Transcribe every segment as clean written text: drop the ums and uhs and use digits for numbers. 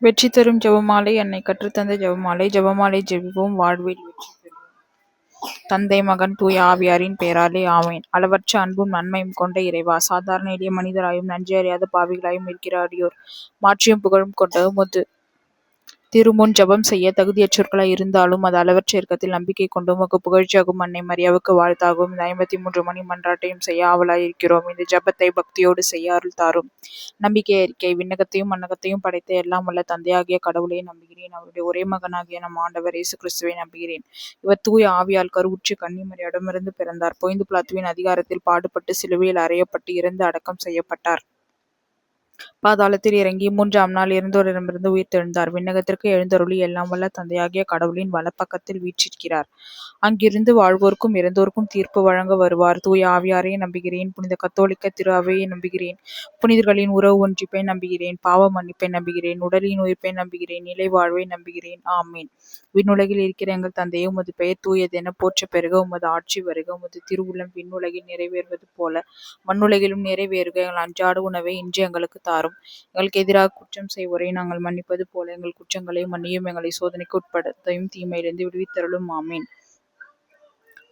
வெற்றி தரும் ஜெபமாலை. அன்னை கற்றுத்தந்த ஜெபமாலை. ஜெபமாலை ஜெபிப்போம், வாழ்வில் வெற்றி பெறுவோம். தந்தை, மகன், தூய ஆவியாரின் பெயராலே ஆமேன். அளவற்ற அன்பும் நன்மையும் கொண்ட இறைவா, சாதாரண எளிய மனிதராயும் நன்றி அறியாத பாவிகளாயும் இருக்கிற அடியோர் மாற்றியும் புகழும் கொண்ட உமது திருமுன் ஜெபம் செய்ய தகுதியற்றவர்களாய் இருந்தாலும் அது அளவற்ற இரக்கத்தில் நம்பிக்கை கொண்டு உமக்கு புகழ்ச்சியாகும் அன்னை மரியாவுக்கு வாழ்த்தாகும் இந்த 53 மணி மன்றாட்டையும் செய்ய ஆவலாய் இருக்கிறோம். இந்த ஜெபத்தை பக்தியோடு செய்ய அருள் தாரும். நம்பிக்கை அறிக்கை. விண்ணகத்தையும் மண்ணகத்தையும் படைத்த எல்லாம் வல்ல தந்தையாகிய கடவுளை நம்புகிறேன். அவருடைய ஒரே மகனாகிய நம் ஆண்டவர் இயேசு கிறிஸ்துவை நம்புகிறேன். இவர் தூய ஆவியால் கருவுற்று கன்னிமரியிடமிருந்து பிறந்தார். பொய்ந்து பிலாத்துவின் அதிகாரத்தில் பாடுபட்டு சிலுவையில் அறையப்பட்டு இறந்து அடக்கம் செய்யப்பட்டார். பாதாளத்தில் இறங்கி 3ஆம் நாள் இறந்தோரிடமிருந்து உயிர்த்தெழுந்தார். விண்ணகத்திற்கு எழுந்தருளி எல்லாம் வல்ல தந்தையாகிய கடவுளின் வலப்பக்கத்தில் வீற்றிருக்கிறார். அங்கிருந்து வாழ்வோருக்கும் இறந்தோருக்கும் தீர்ப்பு வழங்க வருவார். தூய ஆவியாரை நம்புகிறேன். புனித கத்தோலிக்க திரு அவையை நம்புகிறேன். புனிதர்களின் உறவு ஒன்றிப்பை நம்புகிறேன். பாவ மன்னிப்பை நம்புகிறேன். உடலின் உயிர்ப்பை நம்புகிறேன். நிலை வாழ்வை நம்புகிறேன். ஆமீன். விண்ணுலகில் இருக்கிற எங்கள் தந்தையே, உமது பெயர் தூயதென போற்ற பெருக. உமது ஆட்சி வருக. உமது திருவுளம் விண்ணுலகில் நிறைவேறுவது போல மண்ணுலகிலும் நிறைவேறுக. எங்கள் அன்றாட உணவை இன்று எங்களுக்கு தாரும். எங்களுக்கு எதிராக குற்றம் செய்வோரை நாங்கள் மன்னிப்பது போல எங்கள் குற்றங்களை மன்னியும். எங்களை சோதனைக்கு உட்படுத்தையும் தீமையிலிருந்து விடுவித்தருளும். ஆமீன்.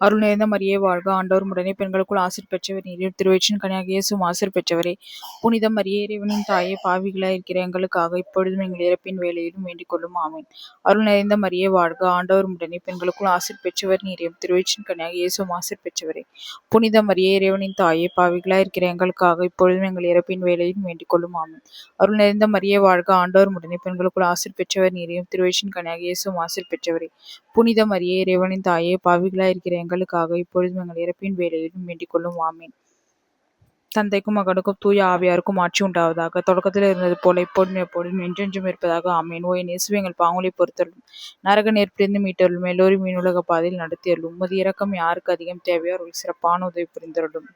அருள் நிறைந்த மரியே வாழ்க, ஆண்டவர் உடனே பெண்களுக்குள் ஆசீர் பெற்றவர் நீரே. திருவயிற்றின் கனியாகிய இயேசுவும் ஆசீர் பெற்றவரே. புனித மரியே, இறைவனின் தாயே, பாவிகளாய் இருக்கிற எங்களுக்காக இப்பொழுதும் எங்கள் இறப்பின் வேளையிலும் வேண்டிக் கொள்ளும். ஆமீன். அருள் நிறைந்த மரியே வாழ்க, ஆண்டவர் உடனே பெண்களுக்குள் ஆசீர் பெற்றவர் நீரே. திருவயிற்றின் கனியாகிய இயேசுவும் ஆசீர் பெற்றவரே. புனித மரியே, இறைவனின் தாயே, பாவிகளாய் இருக்கிற எங்களுக்காக இப்பொழுதும் எங்கள் இறப்பின் வேளையிலும் வேண்டிக் கொள்ளும். ஆமீன். அருள் நிறைந்த மரியே வாழ்க, ஆண்டவர் உடனே பெண்களுக்குள் ஆசீர் பெற்றவர் நீரே. திருவயிற்றின் கனியாகிய இயேசுவும் ஆசீர் பெற்றவரே. புனித மரியே, இறைவனின் தாயே, பாவிகளாய் இருக்கிற எங்களுக்காக இப்பொழுதும் எங்கள் இறப்பின் வேளையிலும் வேண்டிக் கொள்ளும். ஆமீன். தந்தைக்கும் மகனுக்கும் தூய ஆவியாருக்கும் ஆட்சி உண்டாவதாக. தொடக்கத்தில் இருந்தது போல இப்பொழுதும் எப்பொழுதும் என்றென்றும் இருப்பதாக. ஆமீன். ஓ இயேசுவே, எங்கள் பாவங்களை பொறுத்தருளும். நரக நெருப்பிலிருந்து மீட்டருளும். எல்லோரும் மீனுலக பாதையில் நடத்தியருளும். உமது இரக்கம் யாருக்கு அதிகம் தேவையோ அவர்கள் சிறப்பான உதவி புரிந்தருளும்.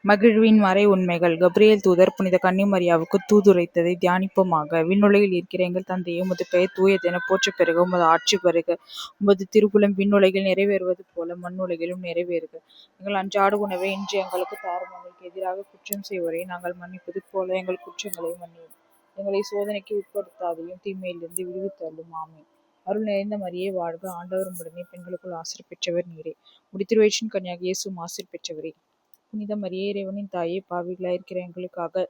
மகிழ்வின் மறை உண்மைகள். கப்ரியேல் தூதர் புனித கன்னிமரியாவுக்கு தூதுரைத்ததை தியானிப்போமாக. விண்ணுலகில் இருக்கிற எங்கள் தந்தையே, உமது பெயர் தூயதென போற்ற பெருக. உமது ஆட்சி வருக. உமது திருக்குளம் விண்ணுலகில் நிறைவேறுவது போல மண்ணுலகிலும் நிறைவேறுக. எங்கள் அன்றாட உணவை இன்று எங்களுக்கு தாரும். எங்களுக்கு எதிராக குற்றம் செய்வோரை நாங்கள் மன்னிப்பது போல எங்கள் குற்றங்களை மன்னியும். எங்களை சோதனைக்கு உட்படுத்தாதையும் தீமையிலிருந்து விடுவித்தருளும். ஆமீன். அருள் நிறைந்த மரியே வாழ்க, ஆண்டவர் உடனே பெண்களுக்குள் ஆசீர் பெற்றவர் நீரே. உடைய திருவயிற்றின் கனியாகிய இயேசுவும் ஆசீர் பெற்றவரே. புனித மரியே, இறைவனின் தாயே, பாவிகளாய் இருக்கிற எங்களுக்காக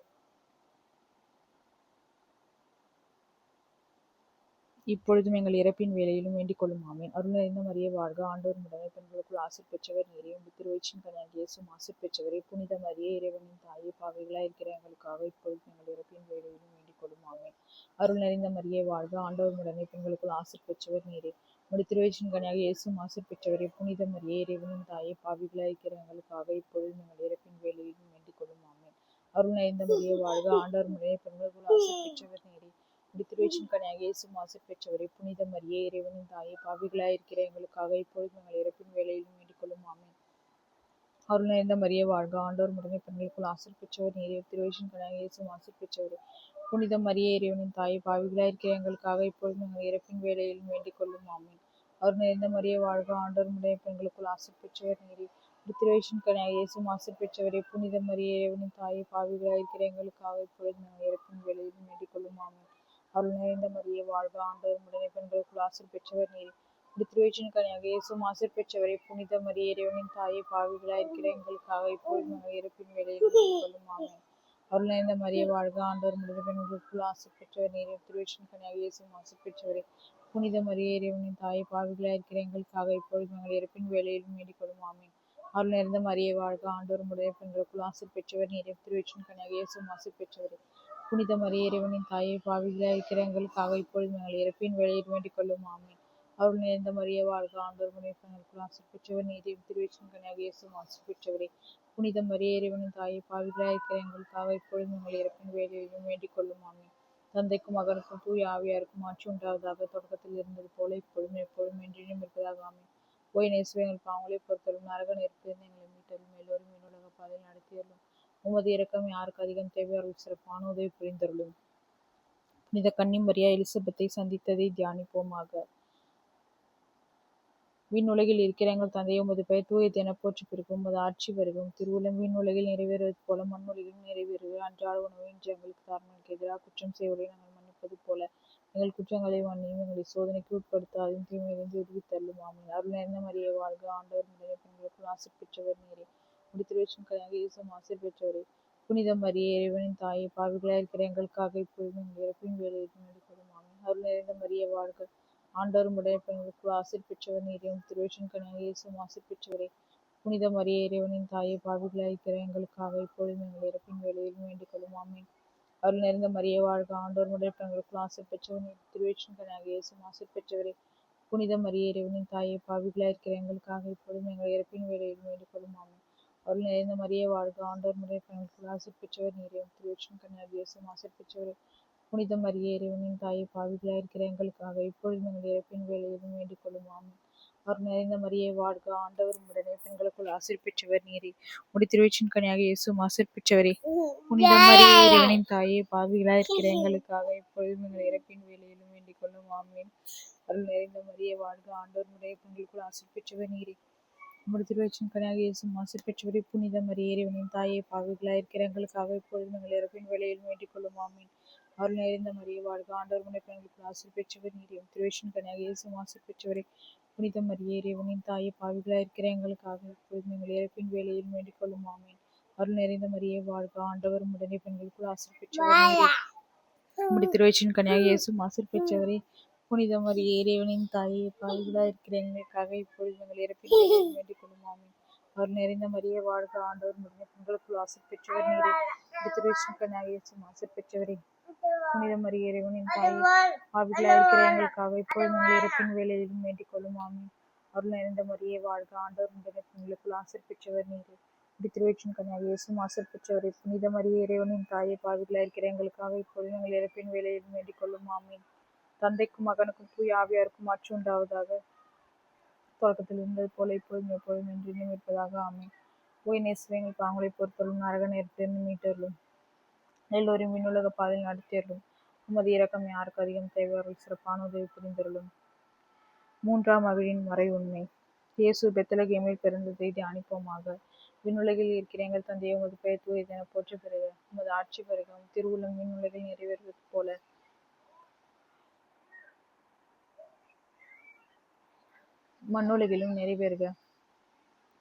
இப்பொழுதும் எங்கள் இறப்பின் வேளையிலும் வேண்டிக் கொள்ளும். ஆமீன். அருள் நிறைந்த மரியே வாழ்க, ஆண்டவர் உடனே பெண்களுக்குள் ஆசீர் பெற்றவர் நீரே. உடைய திருவயிற்றின் கனியாகிய இயேசுவும் ஆசீர் பெற்றவரே. புனித மரியே, இறைவனின் தாயே, பாவிகளாய் இருக்கிற எங்களுக்காக இப்பொழுதும் எங்கள் இறப்பின் வேளையிலும் வேண்டிக் கொள்ளும். ஆமீன். அருள் நிறைந்த மரியே வாழ்க, ஆண்டவர் உடனே பெண்களுக்குள் ஆசீர் பெற்றவர் நீரே. உடைய திருவயிற்றின் கனியாகிய இயேசுவும் ஆசீர் பெற்றவரே. புனித மரியே, இறைவனின் தாயே, பாவிகளாய் இருக்கிற எங்களுக்காக இப்பொழுதும் எங்கள் இறப்பின் வேளையிலும் வேண்டிக் கொள்ளும். ஆமீன். அருள் நிறைந்த மரியே வாழ்க, ஆண்டவர் உடனே பெண்களுக்குள் ஆசீர் பெற்றவர் நீரே. திருவயிற்றின் கனியாகிய இயேசுவும் ஆசீர் பெற்றவரே. புனித மரியே, இறைவனின் தாயே, பாவிகளாய் இருக்கிற எங்களுக்காக இப்பொழுதும் எங்கள் இறப்பின் வேளையிலும் வேண்டிக் கொள்ளும். ஆமீன். அருள் நிறைந்த மரியே வாழ்க, ஆண்டவர் உடனே பெண்களுக்குள் ஆசீர் பெற்றவர் நீரே. திருவயிற்றின் கனியாகிய இயேசுவும் ஆசீர் பெற்றவரே. புனித மரியே, இறைவனின் தாயே, பாவிகளாய் இருக்கிற எங்களுக்காக இப்பொழுதும் எங்கள் இறப்பின் வேளையிலும் வேண்டிக் கொள்ளும். ஆமீன். அருள் நிறைந்த மரியே வாழ்க, ஆண்டவர் உடனே பெண்களுக்குள் ஆசீர் பெற்றவர் நீரே. திருவயிற்றின் கனியாகிய இயேசுவும் ஆசீர் பெற்றவரே. புனித மரியே, இறைவனின் தாயே, பாவிகளாய் இருக்கிற எங்களுக்காக இப்பொழுதும் எங்கள் இறப்பின் வேளையிலும் வேண்டிக் கொள்ளும். ஆமீன். அருள் நிறைந்த மரியே வாழ்க, ஆண்டவர் உடனே பெண்களுக்குள் ஆசீர் பெற்றவர் நீரே. திருவயிற்றின் கனியாகிய இயேசுவும் ஆசீர் பெற்றவரே. புனித மரியே, இறைவனின் தாயே, பாவிகளாய் இருக்கிற எங்களுக்காக இப்பொழுதும் எங்கள் இறப்பின் வேளையிலும் வேண்டிக் கொள்ளும். ஆமீன். அருள் நிறைந்த மரியே வாழ்க, ஆண்டவர் உடனே பெண்களுக்குள் ஆசீர் பெற்றவர் நீரே. திருவயிற்றின் கனியாகிய இயேசுவும் ஆசீர் பெற்றவரே. புனித மரியே, இறைவனின் தாயே, பாவிகளாய் இருக்கிற எங்களுக்காக இப்பொழுதும் எங்கள் இறப்பின் வேளையிலும் வேண்டிக் கொள்ளும். ஆமீன். அருள் நிறைந்த மரியே வாழ்க, ஆண்டவர் உடனே பெண்களுக்குள் ஆசீர் பெற்றவர் நீரே. திருவயிற்றின் கனியாகிய இயேசுவும் ஆசீர் பெற்றவரே. புனித மரியே, இறைவனின் தாயே, பாவிகளாய் இருக்கிற எங்களுக்காக இப்பொழுதும் எங்கள் இறப்பின் வேளையில் வேண்டிக் கொள்ளும். ஆமீன். அருள் நிறைந்த மரியே வாழ்க, ஆண்டவர் உடனே பெண்களுக்குள் ஆசீர் பெற்றவர் நீரே. திருவயிற்றின் கனியாகிய இயேசுவும் ஆசீர் பெற்றவரே. புனித மரியே, இறைவனின் தாயே, பாவிகளாய் இருக்கிற எங்களுக்காக இப்பொழுதும் எங்கள் இறப்பின் வேளையிலும் வேண்டிக் கொள்ளும். ஆமீன். தந்தைக்கும் மகனுக்கும் தூய ஆவியாருக்கும் ஆட்சி உண்டாவதாக. தொடக்கத்தில் இருந்தது போல இப்பொழுதும் எப்பொழுதும் என்றும் இருப்பதாக. ஆமீன். ஓய் நேசுவே, எங்கள் பாவங்களை பொறுத்தருளும். நரக நெருப்பிலிருந்து எங்களை மீட்டருளும். எல்லோரும் மீனுலக பாதையில் நடத்தியருளும். உமது இரக்கம் யாருக்கு அதிகம் தேவையோ அவர்கள் சிறப்பான உதவி புரிந்தருளும். புனித கன்னிமரியா எலிசபெத்தை சந்தித்ததை தியானிப்போமாக. விண்ணுலகில் இருக்கிற எங்கள் தந்தையே, உமது பெயர் தூயது என போற்றி பெருகும். உமது ஆட்சி வருகும். திருவுளம் விண்ணுலகில் நிறைவேறுவது போல மண்ணுலகிலும் நிறைவேறுக. அன்றாட உணவை இன்று எங்களுக்கு தாரும். எங்களுக்கு எதிராக குற்றம் செய்வதை நாங்கள் மன்னிப்பது போல எங்கள் குற்றங்களை மன்னியும். எங்களை சோதனைக்கு உட்படுத்தாதையும் தீமையிலிருந்து விடுவித்தள்ளும். ஆமென். அருள் நிறைந்த மரியே வாழ்க, ஆண்டவர் உடனே பெண்களுக்குள் ஆசீர் பெற்றவர் நீரே. உம்முடைய திருவயிற்றின் கனியாகிய இயேசுவும் ஆசீர் பெற்றவரே. புனித மரியே, இறைவனின் தாயே, பாவிகளாய் இருக்கிற எங்களுக்காக இப்பொழுதும் எங்கள் இறப்பின் வேளையிலும் வேண்டிக் கொள்ளும். ஆமென். அருள் நிறைந்த மரியே வாழ்க, ஆண்டவர் உம்முடைய பெண்களுக்குள் ஆசீர் பெற்றவர் நீரே. உம் திருவயிற்றின் கனியாகிய இயேசுவும் ஆசீர் பெற்றவரே. புனித மரியே, இறைவனின் தாயே, பாவிகளாய் இருக்கிற எங்களுக்காக இப்பொழுதும் எங்கள் இறப்பின் வேளையிலும் வேண்டிக் கொள்ளும். ஆமென். அருள் நிறைந்த மரியே வாழ்க, ஆண்டவர் உம்முடைய பெண்களுக்குள் ஆசீர் பெற்றவர் நீரே. திருவயிற்றின் கனியாகிய இயேசுவும் ஆசீர் பெற்றவரே. புனித மரியே, இறைவனின் தாயே, பாவிகளாய் இருக்கிற எங்களுக்காக இப்பொழுதும் எங்கள் இறப்பின் வேளையிலும் வேண்டிக் கொள்ளும். ஆமென். அருள் நிறைந்த மரியே வாழ்க, ஆண்டவர் உம்முடைய பெண்களுக்குள் ஆசீர் பெற்றவர் நீரே. திருவயிற்றின் கனியாகிய இயேசுவும் ஆசீர் பெற்றவரே. புனித மரியே, இறைவனின் தாயே, பாவிகளாய் இருக்கிற எங்களுக்காக இப்பொழுதும் எங்கள் இறப்பின் வேளையிலும் வேண்டிக் கொள்ளும். ஆமென். அருள் நிறைந்த மரியே வாழ்க, ஆண்டவர் உம்முடனே பெண்களுக்குள் ஆசீர் பெற்றவர் நீரே. உம்முடைய திருவயிற்றின் கனியாகிய இயேசுவும் ஆசீர் பெற்றவரே. புனித மரியே, இறைவனின் தாயே, பாவிகளாய் இருக்கிற எங்களுக்காக இப்பொழுதும் எங்கள் இறப்பின் வேளையிலும் வேண்டிக் கொள்ளும். ஆமென். அருள் நிறைந்த மரியே வாழ்க, ஆண்டவர் உம்முடைய பெண்களுக்குள் ஆசீர் பெற்றவர் நீரே. உம்முடைய திருவயிற்றின் கனியாகிய இயேசுவும் ஆசீர் பெற்றவரே. புனித மரியே, இறைவனின் தாயே, பாவிகளாய் இருக்கிற எங்களுக்காக இப்பொழுதும் எங்கள் இறப்பின் வேளையிலும் வேண்டிக் கொள்ளும். ஆமென். அருள் நிறைந்த மரியே வாழ்க, ஆண்டவர் உம்முடைய பெண்களுக்குள் ஆசீர் பெற்றவர் நீரே. திருவயிற்றின் கனியாகிய இயேசுவும் ஆசீர் பெற்றவரே. புனித மரியே, இறைவனின் தாயே, பாவிகளாய் இருக்கிற எங்களுக்காக இப்பொழுதும் எங்கள் இறப்பின் வேளையிலும் வேண்டிக் கொள்ளும். ஆமென். அருள் நிறைந்த மரியே வாழ்க, ஆண்டவர் உம்முடனே பெண்களுக்குள் ஆசீர் பெற்றவர் நீரே. உம்முடைய திருவயிற்றின் கனியாகிய இயேசுவும் ஆசீர் பெற்றவரே. புனித மரியே, இறைவனின் தாயே, பாவிகளாய் இருக்கிற எங்களுக்காக இப்பொழுதும் எங்கள் இறப்பின் வேளையிலும் வேண்டிக் கொள்ளும். ஆமென். அருள் நிறைந்த மரியே வாழ்க, ஆண்டவர் உம்முடனே பெண்களுக்குள் ஆசீர் பெற்றவர் நீரே. உம்முடைய திருவயிற்றின் கனியாகிய இயேசுவும் ஆசீர் பெற்றவரே. புனித மரியே, இறைவனின் தாயே, பாவிகளாய் இருக்கிற எங்களுக்காக இப்பொழுதும் எங்கள் இறப்பின் வேளையிலும் வேண்டிக் கொள்ளும். ஆமென். அருள் நிறைந்த மரியே வாழ்க, ஆண்டவர் உம்முடைய பெண்களுக்குள் ஆசீர் பெற்றவர் நீரே. உம்முடைய திருவயிற்றின் கனியாகிய இயேசுவும் ஆசீர் பெற்றவரே. புனித மரியே, இறைவனின் தாயே, பாவிகளாய் இருக்கிற எங்களுக்காக இப்பொழுதும் எங்கள் இறப்பின் வேளையிலும் வேண்டிக் கொள்ளும். ஆமென். தந்தைக்கும் மகனுக்கும் தூய ஆவியாருக்கும் ஆட்சி உண்டாவதாக. தொடக்கத்தில் இருந்தது போல இப்பொழுதும் எப்பொழுதும் என்றும் இருப்பதாக. ஆமென். ஓய் நேசுவே, எங்கள் பாவங்களை பொறுத்தருளும். நரக நெருப்பிலிருந்து மீட்டருளும். எல்லோரும் விண்ணுலக பாதையில் நடத்தியருளும். உமது இரக்கம் யாருக்கு அதிகம் தேவை, அவர்கள் சிறப்பான உதவி புரிந்தருளும். மூன்றாம் மகிழின் மறை உண்மை. இயேசு பெத்லகேமில் பிறந்ததை தியானிப்போமாக. விண்ணுலகில் இருக்கிற எங்கள் தந்தையே, உமது பெயர் தூயது என போற்ற பெறுக. உமது ஆட்சி வருக. உம் திருவுளம் விண்ணுலகில் நிறைவேறுவது போல மண்ணுலகிலும் நிறைவேறுக.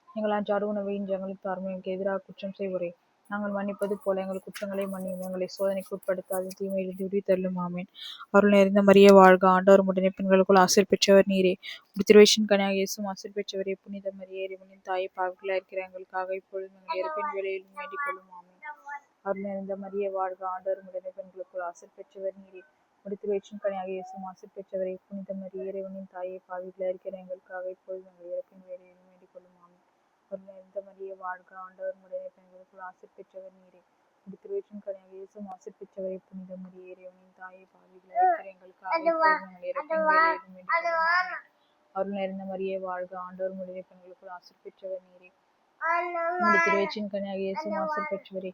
எங்கள் அன்றாட உணவை இன்று எங்களுக்கு தாரும். எங்களுக்கு எதிராக குற்றம் செய்வோரை நாங்கள் மன்னிப்பது போல எங்கள் குற்றங்களை மன்னியும். எங்களை சோதனைக்கு உட்படுத்தாது, தீமையிலிருந்து விடுவித்தருளும். ஆமென். அருள் நிறைந்த மரியே வாழ்க, ஆண்டவர் உம்முடனே பெண்களுக்குள் ஆசீர் பெற்றவர் நீரே. உம்முடைய திருவயிற்றின் கனியாகிய இயேசுவும் ஆசீர் பெற்றவரே. புனித மரியே, இறைவனின் தாயே, பாவிகளாய் இருக்கிற எங்களுக்காக இப்பொழுதும் எங்கள் இறப்பின் வேளையிலும் வேண்டிக் கொள்ளும். ஆமென். அருள் நிறைந்த மரியே வாழ்க, ஆண்டவர் உம்முடனே பெண்களுக்குள் ஆசீர் பெற்றவர் நீரே. உம்முடைய திருவயிற்றின் கனியாகிய இயேசுவும் ஆசீர் பெற்றவரே. புனித மரியே, இறைவனின் தாயே, பாவிகளாய் இருக்கிற எங்களுக்காக இப்பொழுதும் எங்கள் இறப்பின் வேளையிலும் வேண்டிக் கொள்ளும். ஆமென். அருள் நிறைந்த மரியே வாழ்க, ஆண்டவர் உம்முடனே பெண்களுக்குள் ஆசீர் பெற்றவர் நீரே. உம்முடைய திருவயிற்றின் கனியாகிய இயேசுவும் ஆசீர் பெற்றவரே. புனித மரியே, இறைவனின் தாயே, பாவிகளாய் இருக்கிற எங்களுக்காக இப்பொழுதும் எங்கள் இறப்பின் வேளையிலும் வேண்டிக் கொள்ளும். ஆமென். அருள் நிறைந்த மரியே வாழ்க, ஆண்டவர் உம்முடனே பெண்களுக்குள் ஆசீர் பெற்றவர் நீரே. உம்முடைய திருவயிற்றின் கனியாகிய இயேசுவும் ஆசீர் பெற்றவரே.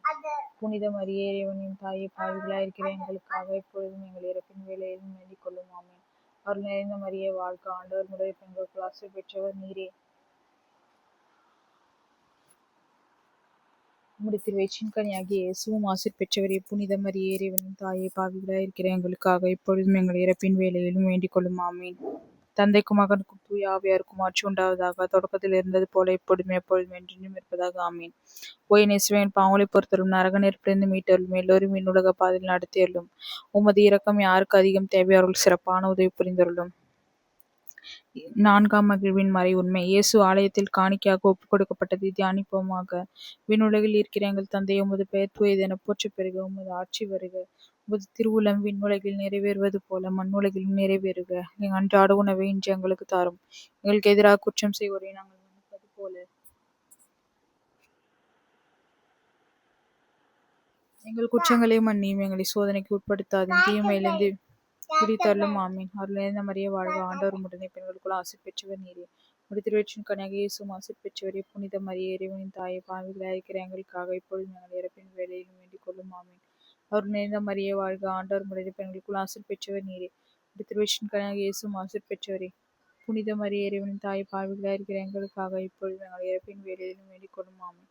புனித மரியே, இறைவனின் தாயே, பாவிகளாய் இருக்கிற எங்களுக்காக இப்பொழுதும் எங்கள் இறப்பின் வேளையிலும் வேண்டிக் கொள்ளும். ஆமென். அருள் நிறைந்த மரியே வாழ்க, ஆண்டவர் உம்முடைய பெண்களுக்குள் ஆசீர் பெற்றவர் நீரே. உம்முடைய திருவயிற்றின் கனியாகிய இயேசுவும் ஆசீர் பெற்றவரே. புனித மரியே, இறைவனின் தாயே, பாவிகளாய் இருக்கிற எங்களுக்காக இப்பொழுதும் எங்கள் இறப்பின் வேளையிலும் வேண்டிக் கொள்ளும். ஆமென். தந்தைக்கும் மகனுக்கும் தூய ஆவியாருக்கும் ஆட்சி உண்டாவதாக. தொடக்கத்தில் இருந்தது போல இப்பொழுதும் எப்பொழுதும் என்றென்றும் இருப்பதாக. ஆமென். ஓய் நேசுவே, என் பாவங்களை பொறுத்தருளும். நரக நெருப்பிலிருந்து மீட்டருளும். எல்லோரும் விண்ணுலக பாதையில் நடத்தியருளும். உமது இரக்கம் யாருக்கு அதிகம் தேவை, அவர்கள் சிறப்பான உதவி புரிந்தருளும். நான்காம் மகிழ்வின் மறை உண்மை. இயேசு ஆலயத்தில் காணிக்கையாக ஒப்புக் கொடுக்கப்பட்டதை தியானிப்போமாக. விண்ணுலகில் இருக்கிற எங்கள் தந்தையே, உமது பெயர் தூயது என போற்றப் பெறுக. உமது ஆட்சி வருக. உமது திருவுளம் விண்ணுலகில் நிறைவேறுவது போல மண்ணுலகிலும் நிறைவேறுக. எங்கள் அன்றாட உணவை இன்று எங்களுக்கு தாரும். எங்களுக்கு எதிராக குற்றம் செய்வோரை நாங்கள் மன்னிப்பது போல எங்கள் குற்றங்களை மன்னியும். எங்களை சோதனைக்கு உட்படுத்தாதும், தீமையிலிருந்து விடுவித்தருளும். ஆமென். அருள் நிறைந்த மரியே வாழ்க, ஆண்டவர் உம்முடனே பெண்களுக்குள் ஆசீர் பெற்றவர் நீரே. உம்முடைய திருவயிற்றின் கனியாகிய இயேசுவும் ஆசீர் பெற்றவரே. புனித மரியே, இறைவனின் தாயே, பாவிகளாய் இருக்கிற எங்களுக்காக இப்பொழுதும் எங்கள் இறப்பின் வேளையிலும் வேண்டிக் கொள்ளும். ஆமென். அருள் நிறைந்த மரியே வாழ்க, ஆண்டவர் உம்முடனே பெண்களுக்குள் ஆசீர் பெற்றவர் நீரே. உம்முடைய திருவயிற்றின் கனியாகிய இயேசுவும் ஆசீர் பெற்றவரே. புனித மரியே இறைவனின் தாய், பாவிகளாய் இருக்கிற எங்களுக்காக இப்பொழுதும் எங்கள் இறப்பின் வேளையிலும் வேண்டிக் கொள்ளும். ஆமென்.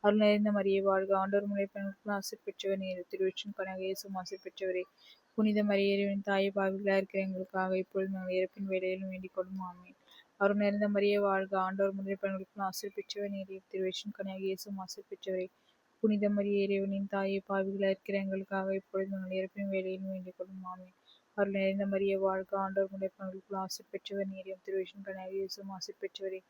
அருள் நிறைந்த மரியே வாழ்க, ஆண்டவர் உம்முடைய பெண்களுக்குள் ஆசீர் பெற்றவர் நீரே. திருவயிற்றின் கனியாகிய இயேசுவும் ஆசீர் பெற்றவரே. புனித மரியே இறைவனின் தாயை, பாவிகளாய் இருக்கிற எங்களுக்காக இப்பொழுதும் எங்கள் இறப்பின் வேளையிலும் வேண்டிக் கொள்ளும். ஆமென். அருள் நிறைந்த மரியே வாழ்க, ஆண்டவர் உம்முடைய பெண்களுக்குள் ஆசீர் பெற்றவர் நீரே. திருவயிற்றின் கனியாகிய இயேசுவும் ஆசீர் பெற்றவரே. புனித மரியே இறைவனின் தாயை, பாவிகளாய் இருக்கிற எங்களுக்காக இப்பொழுதும் எங்கள் இறப்பின் வேளையிலும் வேண்டிக் கொள்ளும். ஆமென். அருள் நிறைந்த மரியே வாழ்க, ஆண்டவர் உம்முடைய பெண்களுக்குள் ஆசீர் பெற்றவர் நீரே. திருவயிற்றின் கனியாகிய இயேசுவும் ஆசீர் பெற்றவரே.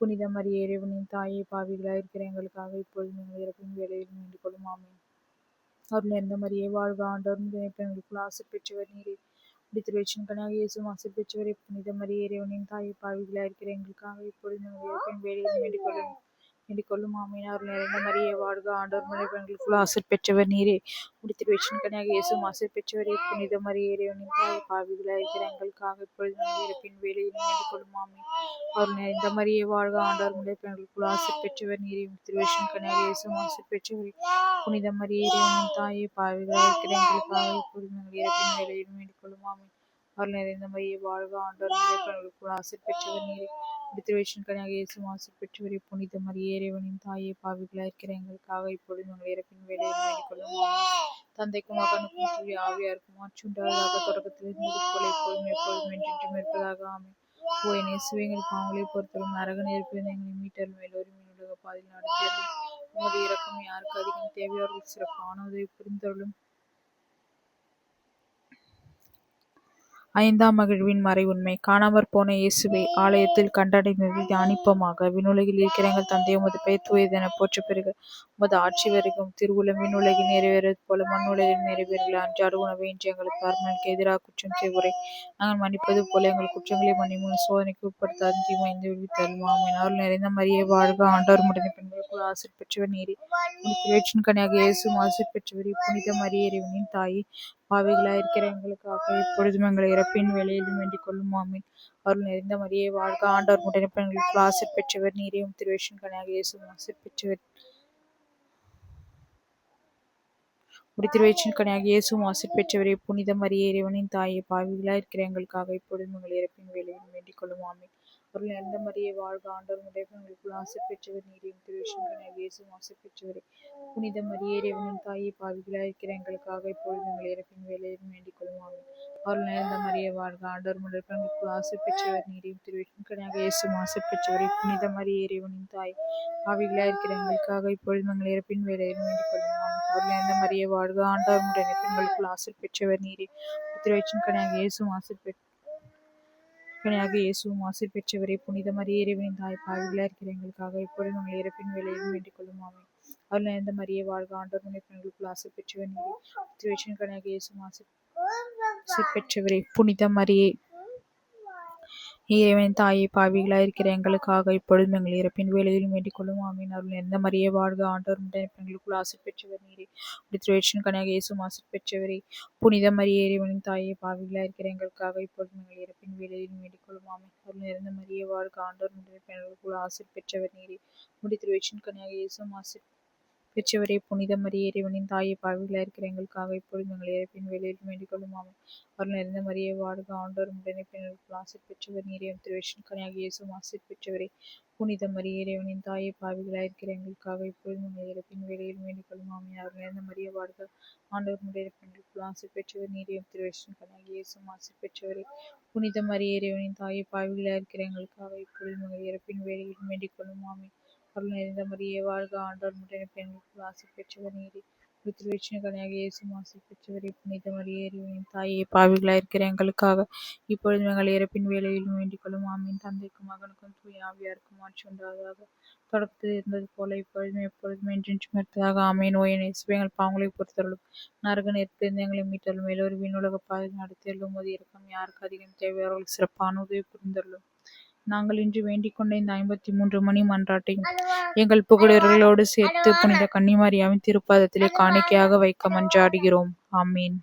புனித மரியே இறைவனின் தாயை, பாவிகளாய் இருக்கிற எங்களுக்காக இப்பொழுதும் எங்கள் இறப்பின் வேளையிலும் வேண்டிக் கொள்ளும். ஆமென். அருள் நிறைந்த மரியே வாழ்க, ஆண்டவர் உம்முடைய பெண்களுக்குள் ஆசீர் பெற்றவர் நீரே. திருவயிற்றின் கனியாகிய இயேசுவும் ஆசீர் பெற்றவரே. புனித மரியே இறைவனின் தாயை, பாவிகளாய் இருக்கிற எங்களுக்காக இப்பொழுதும் எங்கள் இறப்பின் வேளையிலும் வேண்டிக் கொள்ளும். ஆமென். அருள் நிறைந்த மரியே வாழ்க, ஆண்டவர் உம்முடைய பெண்களுக்குள் ஆசீர் பெற்றவர் நீரே. திருவயிற்றின் கனியாகிய இயேசுவும் ஆசீர் பெற்றவரே. புனித மரியே இறைவனின் தாயை, பாவிகளாய் இருக்கிற எங்களுக்காக இப்பொழுதும் எங்கள் இறப்பின் வேளையிலும் வேண்டிக் கொள்ளும். ஆமென். அருள் நிறைந்த மரியே வாழ்க, ஆண்டவர் உம்முடைய பெண்களுக்குள் ஆசீர் பெற்றவர் நீரே. திருவயிற்றின் கனியாகிய இயேசுவும் ஆசீர் பெற்றவரே. புனித மரியே இறைவனின் தாயை, பாவிகளாய் இருக்கிற எங்களுக்காக இப்பொழுதும் எங்கள் இறப்பின் வேளையிலும் வேண்டிக் கொள்ளும். ஆமென். அருள் நிறைந்த மரியே வாழ்க, ஆண்டவர் உம்முடைய பெண்களுக்குள் ஆசீர் பெற்றவர் நீரே. திருவயிற்றின் கனியாகிய இயேசுவும் ஆசீர் பெற்றவரே. புனித மரியே இறைவனின் தாயை, பாவிகளாய் இருக்கிற எங்களுக்காக இப்பொழுதும் எங்கள் இறப்பின் வேளையிலும் வேண்டிக் கொள்ளும். ஆமென். தந்தைக்கும் மகனுக்கும் தூய ஆவியாருக்கும் ஆட்சி உண்டாவதாக. தொடக்கத்தில் இருந்தது போல இப்பொழுதும் எப்பொழுதும் என்றென்றும் இருப்பதாக. ஆமென். ஓ என் இயேசுவே, எங்கள் பாவங்களை பொறுத்தலும் நரக நெருப்பிலிருந்து எங்களை மீட்டலும் எல்லோரும் உலக பாதையில் நடத்தியலும் உமது இரக்கம் யாருக்கு அதிகம் தேவையோர்கள் சிறப்பான உதவி புரிந்தருளும். ஐந்தாம் மகிழ்வின் மறை உண்மை. காணாமற் போன இயேசுவை ஆலயத்தில் கண்டடைந்ததை தியானிப்போமாக. விண்ணுலகில் இருக்கிற எங்கள் தந்தை, உமது பெயர் தூயதென போற்றப் பெறுக. உமது ஆட்சி வருகும். திருவுளம் விண்ணுலகில் நிறைவேறுவது போல மண்ணுலகில் நிறைவேறுக. அன்றாட உணவை இன்று எங்களுக்கு தாரும். எதிராக குற்றம் செய்வோரை நாங்கள் மன்னிப்பது போல எங்கள் குற்றங்களை மன்னியும். சோதனைக்கு உட்படுத்தாது, தீமையிலிருந்து விடுவித்தருளும். ஆமென். அருள் நிறைந்த மரியே வாழ்க, ஆண்டவர் உம்முடைய பெண்களுக்குள் ஆசீர் பெற்றவர் நீரே. திருவயிற்றின் கனியாகிய இயேசுவும் ஆசீர் பெற்றவரே. புனித மரியே இறைவனின் தாயே, பாவிகளாய் இருக்கிற எங்களுக்காக இப்பொழுதும் எங்கள் இறப்பின் வேளையிலும் வேண்டிக் கொள்ளும். ஆமென். அருள் நிறைந்த மரியே வாழ்க, ஆண்டவர் உம்முடைய பெண்களுக்குள் ஆசீர் பெற்றவர் நீரே. திருவயிற்றின் கனியாகிய இயேசுவும் ஆசீர் பெற்றவர். திருவயிற்றின் கனியாகிய இயேசுவும் ஆசீர் பெற்றவரே. புனித மரியே இறைவனின் தாயை, பாவிகளாய் இருக்கிற எங்களுக்காக இப்பொழுதும் எங்கள் இறப்பின் வேளையிலும் வேண்டிக் கொள்ளும். ஆமென். அருள் நிறைந்த மரியே வாழ்க, ஆண்டவர் உம்முடைய பெண்களுக்குள் ஆசீர் பெற்றவர் நீரே. திருவயிற்றின் கனியாகிய இயேசுவும் ஆசீர் பெற்றவரே. புனித மரியே இறைவனின் தாயை, பாவிகளாய் இருக்கிற எங்களுக்காக இப்பொழுதும் எங்கள் இறப்பின் வேளையிலும் வேண்டிக் கொள்ளும். ஆமென். அருள் நிறைந்த மரியே வாழ்க, ஆண்டவர் உம்முடைய பெண்களுக்குள் ஆசீர் பெற்றவர் நீரே. திருவயிற்றின் கனியாகிய இயேசுவும் ஆசீர் பெற்றவரே. புனித மரியே இறைவனின் தாய், பாவிகளாய் இருக்கிற எங்களுக்காக இப்பொழுதும் எங்கள் இறப்பின் வேளையிலும் வேண்டிக் கொள்ளும். ஆமென். அருள் நிறைந்த மரியே வாழ்க, ஆண்டவர் உம்முடைய பெண்களுக்குள் ஆசீர் பெற்றவர் நீரே. திருவயிற்றின் கனியாகிய இயேசுவும் ஆசீர் பெற்றவரே. புனித மரியே இறைவனின் தாய், பாவிகளாய் இருக்கிற எங்களுக்காக இப்பொழுதும் எங்கள் இறப்பின் வேளையிலும் வேண்டிக் கொள்ளும். ஆமென். அருள் நிறைந்த மரியே வாழ்க, ஆண்டவர் உம்முடைய பெண்களுக்குள் ஆசீர் பெற்றவர் நீரே. திருவயிற்றின் கனியாகிய இயேசுவும் ஆசீர் பெற்றவரே. புனித மரியே இறைவனின் தாயை, பாவிகளாய் இருக்கிற எங்களுக்காக இப்பொழுதும் எங்கள் இறப்பின் வேளையிலும் வேண்டிக் கொள்ளும். ஆமென். அருள் நிறைந்த மரியே வாழ்க, ஆண்டவர் உம்முடைய பெண்களுக்குள் ஆசீர் பெற்றவர் நீரே. திருவயிற்றின் கனியாகிய இயேசுவும் ஆசீர் பெற்றவரே. புனித மரியே இறைவனின் தாயை, பாவிகளாய் இருக்கிற எங்களுக்காக இப்பொழுதும் எங்கள் இறப்பின் வேளையிலும் வேண்டிக் கொள்ளும். ஆமென். அருள் நிறைந்த மரியே வாழ்க, ஆண்டவர் உம்முடைய பெண்களுக்குள் ஆசீர் பெற்றவர் நீரே. திருவயிற்றின் கனியாகிய இயேசுவும் ஆசீர் பெற்றவரே. புனித மரியே இறைவனின் தாயை, பாவிகளாய் இருக்கிற எங்களுக்காக இப்பொழுதும் எங்கள் இறப்பின் வேளையிலும் வேண்டிக் கொள்ளும். ஆமென். அருள் நிறைந்த மரியே வாழ்க, ஆண்டவர் உம்முடைய பெண்களுக்குள் ஆசீர் பெற்றவர் நீரே. திருவயிற்றின் கனியாகிய இயேசுவும் ஆசீர் பெற்றவரே. புனித மரியே இறைவனின் தாயை, பாவிகளாய் இருக்கிற எங்களுக்காக இப்பொழுதும் எங்கள் இறப்பின் வேளையிலும் வேண்டிக் கொள்ளும். ஆமென். அருள் நிறைந்த மரியே வாழ்க, ஆண்டவர் உம்முடைய பெண்களுக்குள் ஆசீர் பெற்றவர் நீரே. திருவயிற்றின் கனியாகிய இயேசுவும் ஆசீர் பெற்றவரே. புனித மரியே இறைவனின் தாயை, பாவிகளாய் இருக்கிற எங்களுக்காக இப்பொழுதும் எங்கள் இறப்பின் வேளையிலும் வேண்டிக் கொள்ளும். ஆமென். அருள் நிறைந்த மரியே வாழ்க, ஆண்டவர் உம்முடைய பெண்களுக்குள் ஆசீர் பெற்றவர் நீரே. திருவயிற்றின் கனியாகிய இயேசுவும் ஆசீர் பெற்றவரே. புனித மரியே இறைவனின் தாயை, பாவிகளாய் இருக்கிற எங்களுக்காக இப்பொழுதும் எங்கள் இறப்பின் வேளையிலும் வேண்டிக் கொள்ளும். ஆமென். தந்தைக்கும் மகனுக்கும் தூய ஆவியாருக்கும் ஆட்சி உண்டாவதாக. தொடக்கத்தில் இருந்தது போல இப்பொழுதும் எப்பொழுதும் என்றென்றும் இருப்பதாக. ஆமென். ஓ என் இயேசுவே, எங்கள் பாவங்களை பொறுத்தருளும். நரக நெருப்பிலிருந்து எங்களை மீட்டருளும். எல்லோரும் விண்ணுலக பாதையில் நடத்தியருளும். உமது இரக்கம் யாருக்கு அதிகம் தேவையோர்கள் சிறப்பான உதவி புரிந்தருளும். நாங்கள் இன்று வேண்டிக் கொண்ட இந்த 53 மணி மன்றாட்டையும் எங்கள் புகழர்களோடு சேர்த்து புனித கன்னிமரியாவின் திருப்பாதத்திலே காணிக்கையாக வைக்க மன்றாடுகிறோம். ஆமீன்.